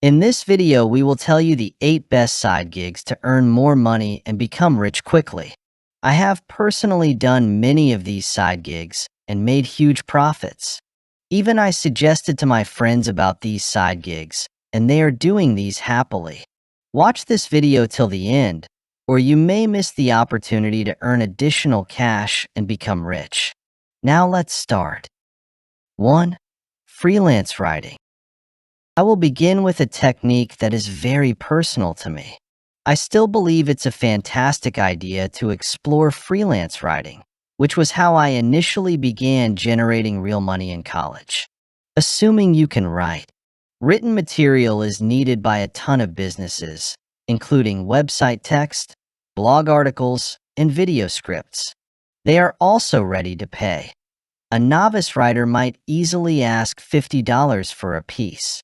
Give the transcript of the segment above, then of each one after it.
In this video, we will tell you the 8 best side gigs to earn more money and become rich quickly. I have personally done many of these side gigs and made huge profits. Even I suggested to my friends about these side gigs, and they are doing these happily. Watch this video till the end, or you may miss the opportunity to earn additional cash and become rich. Now let's start. 1. Freelance writing. I will begin with a technique that is very personal to me. I still believe it's a fantastic idea to explore freelance writing, which was how I initially began generating real money in college. Assuming you can write. Written material is needed by a ton of businesses, including website text, blog articles, and video scripts. They are also ready to pay. A novice writer might easily ask $50 for a piece.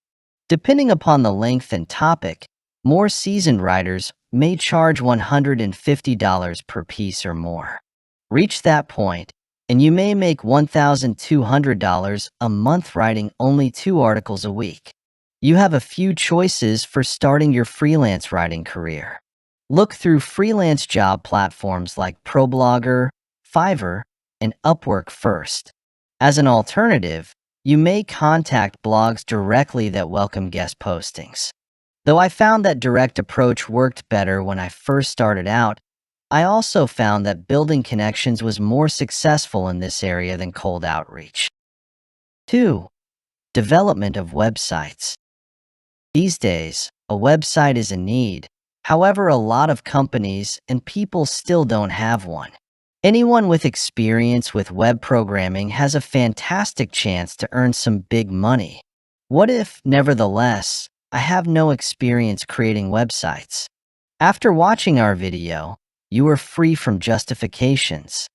Depending upon the length and topic, more seasoned writers may charge $150 per piece or more. Reach that point, and you may make $1,200 a month writing only 2 articles a week. You have a few choices for starting your freelance writing career. Look through freelance job platforms like ProBlogger, Fiverr, and Upwork first. As an alternative, you may contact blogs directly that welcome guest postings. Though I found that direct approach worked better when I first started out, I also found that building connections was more successful in this area than cold outreach. 2. Development of websites. These days, a website is a need. However, a lot of companies and people still don't have one. Anyone with experience with web programming has a fantastic chance to earn some big money. What if, nevertheless, I have no experience creating websites? After watching our video, you are free from justifications.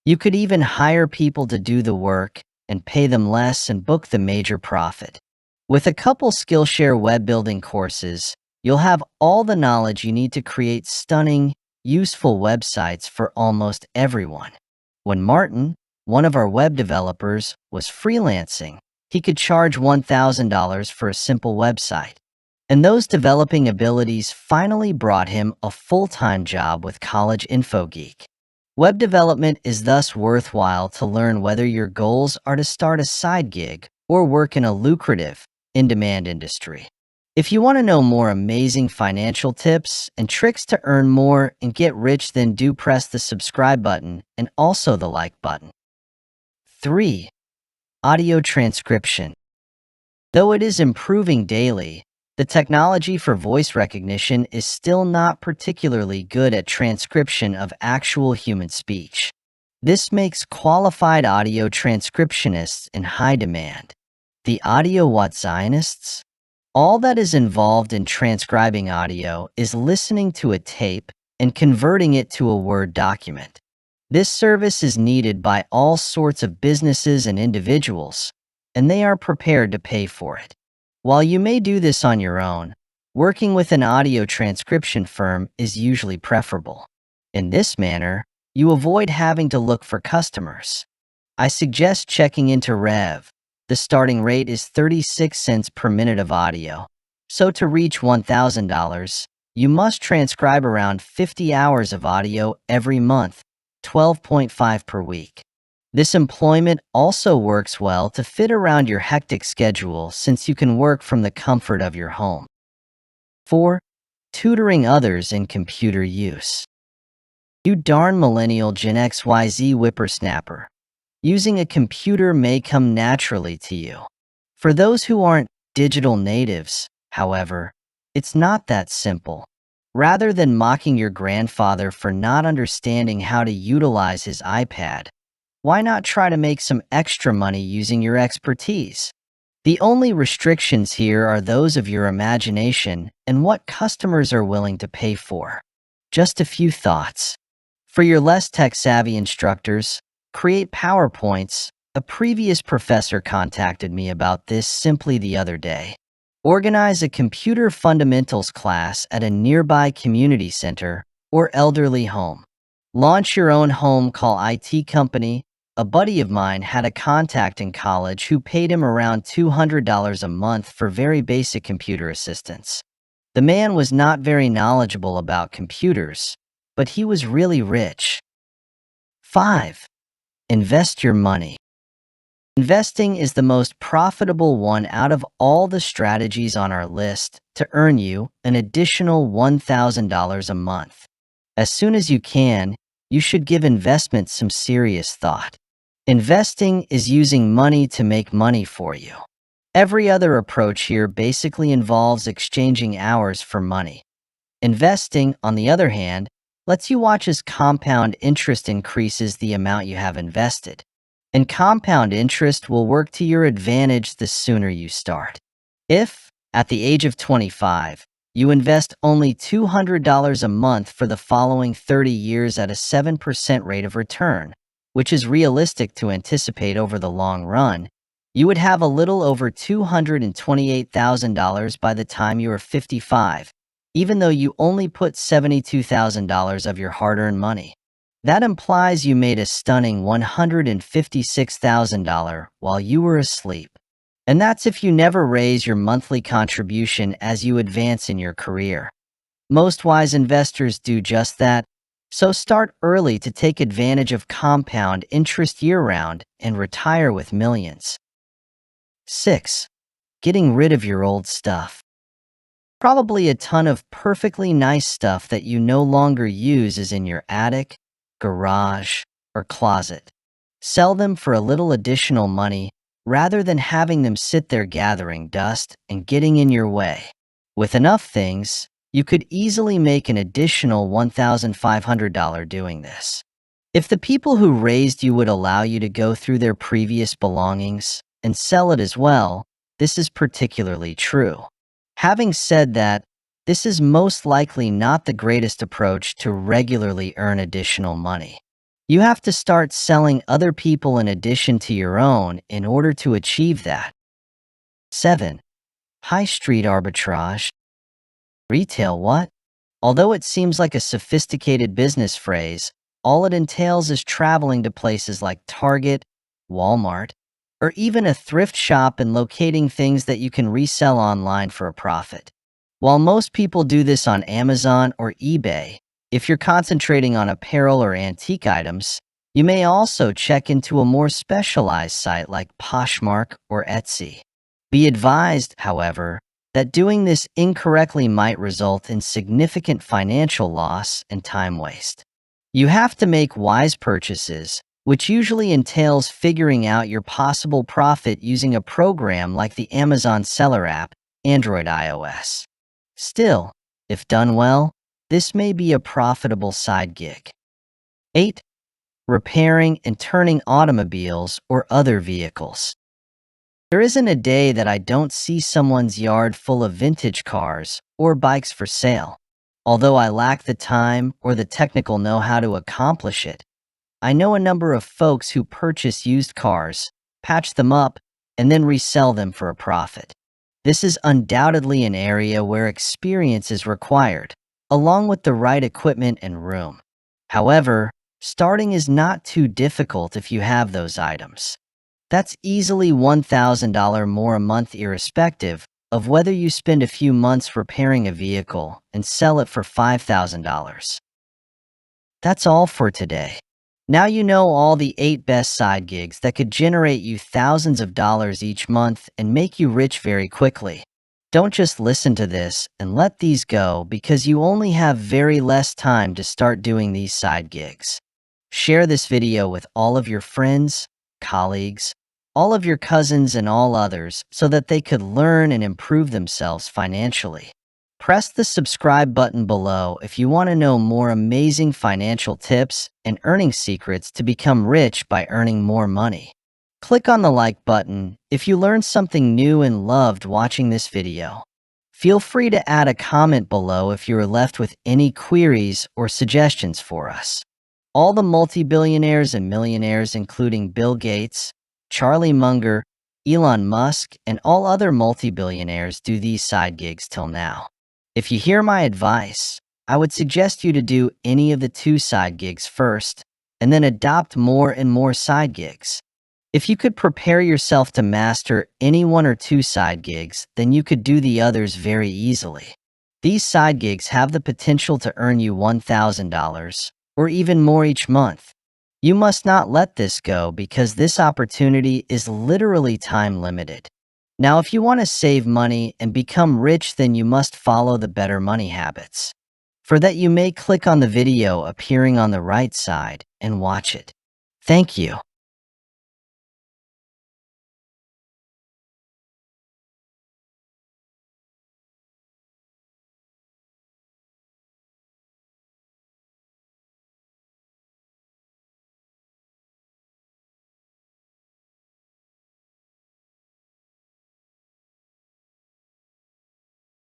You could even hire people to do the work and pay them less and book the major profit. With a couple Skillshare web building courses, you'll have all the knowledge you need to create stunning, useful websites for almost everyone. When Martin, one of our web developers, was freelancing, he could charge $1,000 for a simple website. And those developing abilities finally brought him a full-time job with College Info Geek. Web development is thus worthwhile to learn whether your goals are to start a side gig or work in a lucrative, in-demand industry. If you want to know more amazing financial tips and tricks to earn more and get rich, then do press the subscribe button and also the like button. 3. Audio transcription. Though it is improving daily, the technology for voice recognition is still not particularly good at transcription of actual human speech. This makes qualified audio transcriptionists in high demand. The audio Watsonists? All that is involved in transcribing audio is listening to a tape and converting it to a Word document. This service is needed by all sorts of businesses and individuals, and they are prepared to pay for it. While you may do this on your own, working with an audio transcription firm is usually preferable. In this manner, you avoid having to look for customers. I suggest checking into Rev. The starting rate is 36 cents per minute of audio. So to reach $1,000, you must transcribe around 50 hours of audio every month, 12.5 per week. This employment also works well to fit around your hectic schedule since you can work from the comfort of your home. 4. Tutoring others in computer use. You darn millennial Gen XYZ whippersnapper. Using a computer may come naturally to you. For those who aren't digital natives, however, it's not that simple. Rather than mocking your grandfather for not understanding how to utilize his iPad, why not try to make some extra money using your expertise? The only restrictions here are those of your imagination and what customers are willing to pay for. Just a few thoughts. For your less tech-savvy instructors, create PowerPoints. A previous professor contacted me about this simply the other day. Organize a computer fundamentals class at a nearby community center or elderly home. Launch your own home call IT company, a buddy of mine had a contact in college who paid him around $200 a month for very basic computer assistance. The man was not very knowledgeable about computers, but he was really rich. 5. Invest your money. Investing is the most profitable one out of all the strategies on our list to earn you an additional $1,000 a month. As soon as you can, you should give investment some serious thought. Investing is using money to make money for you. Every other approach here basically involves exchanging hours for money. Investing, on the other hand, lets you watch as compound interest increases the amount you have invested. And compound interest will work to your advantage the sooner you start. If, at the age of 25, you invest only $200 a month for the following 30 years at a 7% rate of return, which is realistic to anticipate over the long run, you would have a little over $228,000 by the time you are 55, even though you only put $72,000 of your hard-earned money. That implies you made a stunning $156,000 while you were asleep. And that's if you never raise your monthly contribution as you advance in your career. Most wise investors do just that, so start early to take advantage of compound interest year-round and retire with millions. 6. Getting rid of your old stuff. Probably a ton of perfectly nice stuff that you no longer use is in your attic, garage, or closet. Sell them for a little additional money rather than having them sit there gathering dust and getting in your way. With enough things, you could easily make an additional $1,500 doing this. If the people who raised you would allow you to go through their previous belongings and sell it as well, this is particularly true. Having said that, this is most likely not the greatest approach to regularly earn additional money. You have to start selling other people in addition to your own in order to achieve that. 7. High street arbitrage. Retail what? Although it seems like a sophisticated business phrase, all it entails is traveling to places like Target, Walmart, or even a thrift shop and locating things that you can resell online for a profit. While most people do this on Amazon or eBay, if you're concentrating on apparel or antique items, you may also check into a more specialized site like Poshmark or Etsy. Be advised, however, that doing this incorrectly might result in significant financial loss and time waste. You have to make wise purchases, which usually entails figuring out your possible profit using a program like the Amazon Seller app, Android iOS. Still, if done well, this may be a profitable side gig. 8. Repairing and turning automobiles or other vehicles. There isn't a day that I don't see someone's yard full of vintage cars or bikes for sale. Although I lack the time or the technical know-how to accomplish it, I know a number of folks who purchase used cars, patch them up, and then resell them for a profit. This is undoubtedly an area where experience is required, along with the right equipment and room. However, starting is not too difficult if you have those items. That's easily $1,000 more a month irrespective of whether you spend a few months repairing a vehicle and sell it for $5,000. That's all for today. Now you know all the 8 best side gigs that could generate you thousands of dollars each month and make you rich very quickly. Don't just listen to this and let these go because you only have very less time to start doing these side gigs. Share this video with all of your friends, colleagues, all of your cousins and all others so that they could learn and improve themselves financially. Press the subscribe button below if you want to know more amazing financial tips and earning secrets to become rich by earning more money. Click on the like button if you learned something new and loved watching this video. Feel free to add a comment below if you are left with any queries or suggestions for us. All the multi-billionaires and millionaires including Bill Gates, Charlie Munger, Elon Musk, and all other multi-billionaires do these side gigs till now. If you hear my advice, I would suggest you to do any of the 2 side gigs first, and then adopt more and more side gigs. If you could prepare yourself to master any one or two side gigs, then you could do the others very easily. These side gigs have the potential to earn you $1,000 or even more each month. You must not let this go because this opportunity is literally time limited. Now, if you want to save money and become rich, then you must follow the better money habits. For that, you may click on the video appearing on the right side and watch it. Thank you.